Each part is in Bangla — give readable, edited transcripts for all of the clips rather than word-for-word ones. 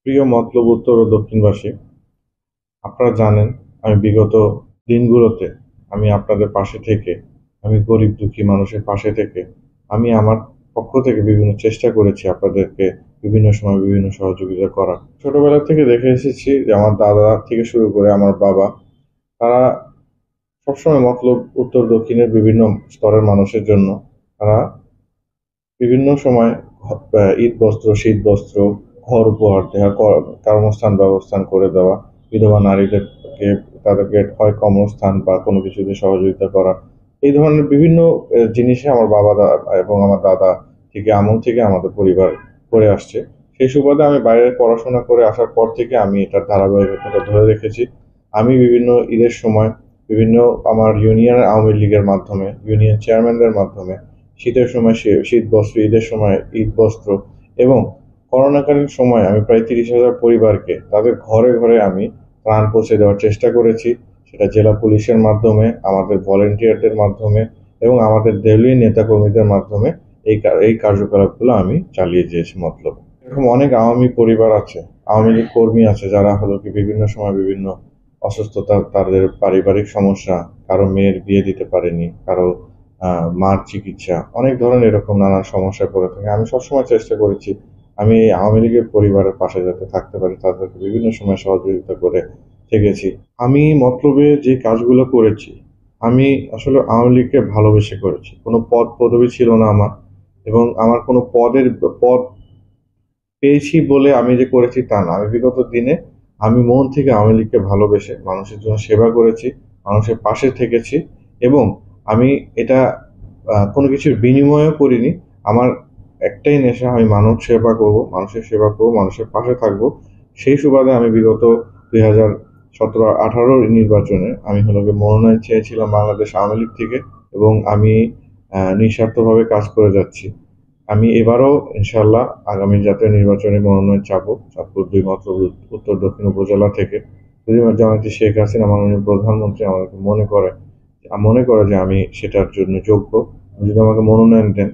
প্রিয় মতলব উত্তর ও দক্ষিণবাসী, আপনারা জানেন আমি বিগত দিনগুলোতে আমি আপনাদের পাশে থেকে, আমি গরিব দুঃখী মানুষের পাশে থেকে আমি আমার পক্ষ থেকে বিভিন্ন চেষ্টা করেছি আপনাদেরকে বিভিন্ন সময় বিভিন্ন সহযোগিতা করা। ছোটবেলা থেকে দেখে এসেছি যে আমার দাদা থেকে শুরু করে আমার বাবা, তারা সবসময় মতলব উত্তর দক্ষিণের বিভিন্ন স্তরের মানুষের জন্য তারা বিভিন্ন সময় ঈদ বস্ত্র, শীত বস্ত্র, ঘর উপহার দেওয়া, কর্মস্থান ব্যবস্থান করে দেওয়া, বিধবা নারীদেরকে তাদেরকে হয় কর্মস্থান বা কোনো কিছুতে সহযোগিতা করা। এই ধরনের বিভিন্ন জিনিসে আমার বাবা এবং আমার দাদা থেকে আমল থেকে আমাদের পরিবার করে আসছে। সেই সুবাদে আমি বাইরে পড়াশোনা করে আসার পর থেকে আমি এটার ধারাবাহিকতাটা ধরে রেখেছি। আমি বিভিন্ন ঈদের সময় বিভিন্ন আমার ইউনিয়ন আওয়ামী লীগের মাধ্যমে, ইউনিয়ন চেয়ারম্যানদের মাধ্যমে শীতের সময় শীত বস্ত্র, ঈদের সময় ঈদ বস্ত্র এবং করোনাকালীন সময় আমি প্রায় ৩০,০০০ পরিবারকে তাদের ঘরে ঘরে আমি ত্রাণ পৌঁছে দেওয়ার চেষ্টা করেছি। সেটা জেলা পুলিশের মাধ্যমে, আমাদের ভলেন্টিয়ারদের মাধ্যমে এবং আমাদের দলীয় নেতাকর্মীদের মাধ্যমে এই কার্যকলাপগুলো আমি চালিয়ে যেয়েছি মতলব। এরকম অনেক আওয়ামী পরিবার আছে, আওয়ামী লীগ কর্মী আছে যারা হলো কি বিভিন্ন সময় বিভিন্ন অসুস্থতা, তাদের পারিবারিক সমস্যা, কারো মেয়ের বিয়ে দিতে পারেনি, কারো মার চিকিৎসা, অনেক ধরনের এরকম নানা সমস্যায় পড়ে থাকে। আমি সবসময় চেষ্টা করেছি আমি এই আওয়ামী লীগের পরিবারের পাশে যাতে থাকতে পারি, তাদেরকে বিভিন্ন সময় সহযোগিতা করে থেকেছি। আমি মতলবে যে কাজগুলো করেছি, আমি আসলে আওয়ামী লীগকে ভালোবেসে করেছি। কোনো পদ পদবি ছিল না আমার, এবং আমার কোনো পদ পেয়েছি বলে আমি যে করেছি তা না। আমি বিগত দিনে আমি মন থেকে আওয়ামী লীগকে ভালোবেসে মানুষের জন্য সেবা করেছি, মানুষের পাশে থেকেছি এবং আমি এটা কোনো কিছুর বিনিময়ও করিনি। আমার একটাই নেশা, আমি মানব সেবা করব, মানুষের সেবা করব, মানুষের পাশে থাকব। সেই সুবাদে আমি বিগত 2017-18 নির্বাচনে আমি হলো গিয়ে মনোনয়ন চেয়েছিলাম বাংলাদেশ আওয়ামী লীগ থেকে এবং আমি নিঃস্বার্থভাবে কাজ করে যাচ্ছি। আমি এবারও ইনশাল্লাহ আগামী জাতীয় নির্বাচনে মনোনয়ন চাবো, চাঁদপুর ২ মতলব উত্তর দক্ষিণ উপজেলা থেকে। যদি জননেত্রী শেখ হাসিনা মাননীয় প্রধানমন্ত্রী আমাকে মনে করে যে আমি সেটার জন্য যোগ্য, যদি আমাকে মনোনয়ন দেন,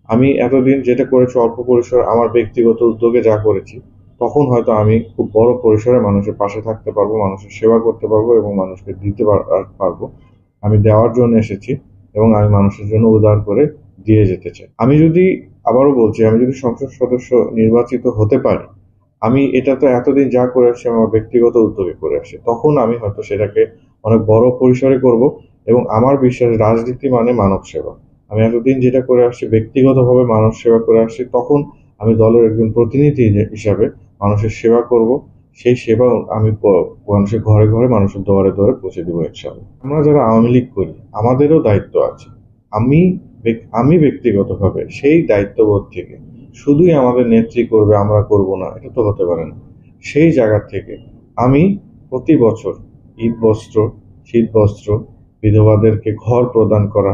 আমি এতদিন যেটা করেছি অল্প পরিসর আমার ব্যক্তিগত উদ্যোগে যা করেছি, তখন হয়তো আমি খুব বড় পরিসরে মানুষের পাশে থাকতে পারবো, মানুষের সেবা করতে পারবো এবং মানুষকে দিতে পারবো। আমি দেওয়ার জন্য এসেছি এবং আমি মানুষের জন্য উদার করে দিয়ে যেতে চাই। আমি যদি আবারও বলছি, আমি যদি সংসদ সদস্য নির্বাচিত হতে পারি, আমি এটা তো এতদিন যা করে আসছি আমার ব্যক্তিগত উদ্যোগে করে আসছি, তখন আমি হয়তো সেটাকে অনেক বড় পরিসরে করব এবং আমার বিশ্বাস রাজনীতি মানে মানব সেবা। আমি এতদিন যেটা করে আসছি ব্যক্তিগতভাবে মানব সেবা করে আসছি, তখন আমি দলের একজন প্রতিনিধি হিসাবে মানুষের সেবা করব। সেই সেবা আমি মানুষের ঘরে ঘরে, মানুষের দুয়ারে দুয়ারে পৌঁছে দেবো ইনশাআল্লাহ। আমরা যারা আওয়ামী লীগ করি আমাদেরও দায়িত্ব আছে। আমি আমি ব্যক্তিগতভাবে সেই দায়িত্ববোধ থেকে শুধুই আমাদের নেত্রী করবে আমরা করব না, এটা তো হতে পারে না। সেই জায়গা থেকে আমি প্রতি বছর ঈদ বস্ত্র, শীত বস্ত্র, বিধবাদেরকে ঘর প্রদান করা,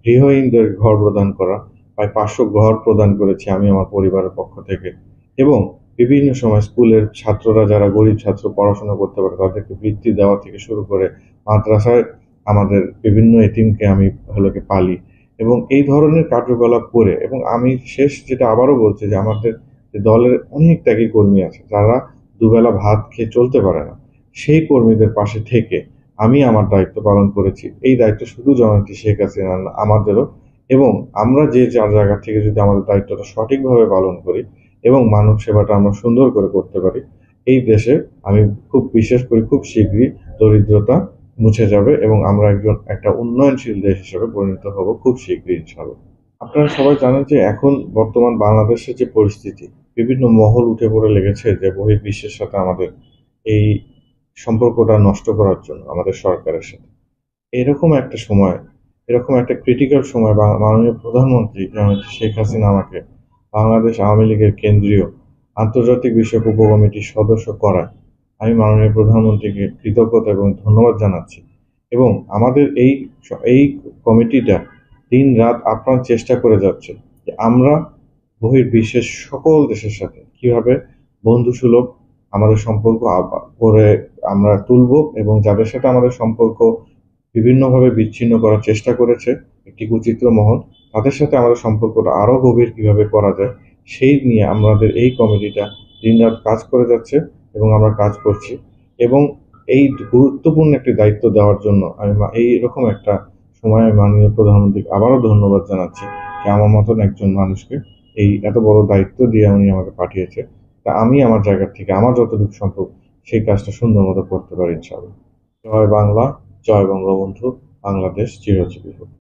গৃহহীনদের ঘর প্রদান করা, প্রায় ৫০০ ঘর প্রদান করেছি আমি আমার পরিবারের পক্ষ থেকে এবং বিভিন্ন সময় স্কুলের ছাত্ররা যারা গরিব ছাত্র পড়াশোনা করতে পারে তাদেরকে বৃত্তি দেওয়া থেকে শুরু করে মাদ্রাসায় আমাদের বিভিন্ন এতিমকে আমি পালি এবং এই ধরনের কার্যকলাপ করে, এবং আমি শেষ যেটা আবারও বলছি যে আমাদের যে দলের অনেক ত্যাগী কর্মী আছে যারা দুবেলা ভাত খেয়ে চলতে পারে না, সেই কর্মীদের পাশে থেকে আমি আমার দায়িত্ব পালন করেছি। এই দায়িত্ব শুধু জননেত্রী শেখ হাসিনা না, আমাদেরও। এবং আমরা যে যার জায়গা থেকে যদি আমাদের দায়িত্বটা সঠিকভাবে পালন করি এবং মানব সেবাটা আমরা সুন্দর করে করতে পারি, এই দেশে আমি খুব বিশ্বাস করি খুব শীঘ্রই দরিদ্রতা মুছে যাবে এবং আমরা একটা উন্নয়নশীল দেশ হিসেবে পরিণত হব খুব শীঘ্রই ইনশাআল্লাহ। আপনারা সবাই জানেন যে এখন বর্তমান বাংলাদেশের যে পরিস্থিতি, বিভিন্ন মহল উঠে পড়ে লেগেছে যে বহির্বিশ্বের সাথে আমাদের এই সম্পর্কটা নষ্ট করার জন্য আমাদের সরকারের সাথে। এরকম একটা সময়, এরকম একটা ক্রিটিক্যাল সময় মাননীয় প্রধানমন্ত্রী জননেত্রী শেখ হাসিনা আমাকে বাংলাদেশ আওয়ামী লীগের কেন্দ্রীয় আন্তর্জাতিক বিষয়ক উপকমিটির সদস্য করায় আমি মাননীয় প্রধানমন্ত্রীকে কৃতজ্ঞতা এবং ধন্যবাদ জানাচ্ছি। এবং আমাদের এই এই কমিটিটা দিন রাত আপ্রাণ চেষ্টা করে যাচ্ছে যে আমরা বহির্বিশ্বের সকল দেশের সাথে কিভাবে বন্ধুসুলভ আমাদের সম্পর্ক করে আমরা তুলব এবং যাদের সাথে আমাদের সম্পর্ক বিভিন্নভাবে বিচ্ছিন্ন করার চেষ্টা করেছে একটি কুচিত্র মহল, তাদের সাথে আমাদের সম্পর্কটা আরো গভীর কিভাবে করা যায় সেই নিয়ে আমাদের এই কমিটিটা দিনরাত কাজ করে যাচ্ছে এবং আমরা কাজ করছি। এবং এই গুরুত্বপূর্ণ একটি দায়িত্ব দেওয়ার জন্য আমি এইরকম একটা সময় আমি মাননীয় প্রধানমন্ত্রীকে আবারও ধন্যবাদ জানাচ্ছি যে আমার মতন একজন মানুষকে এই এত বড় দায়িত্ব দিয়ে উনি আমাকে পাঠিয়েছে। তা আমি আমার জায়গা থেকে আমার যতটুকু সম্ভব সেই কাজটা সুন্দর মতো করতে পারি ইনশাআল্লাহ। জয় বাংলা, জয় বঙ্গবন্ধু, বাংলাদেশ চিরজীবী হোক।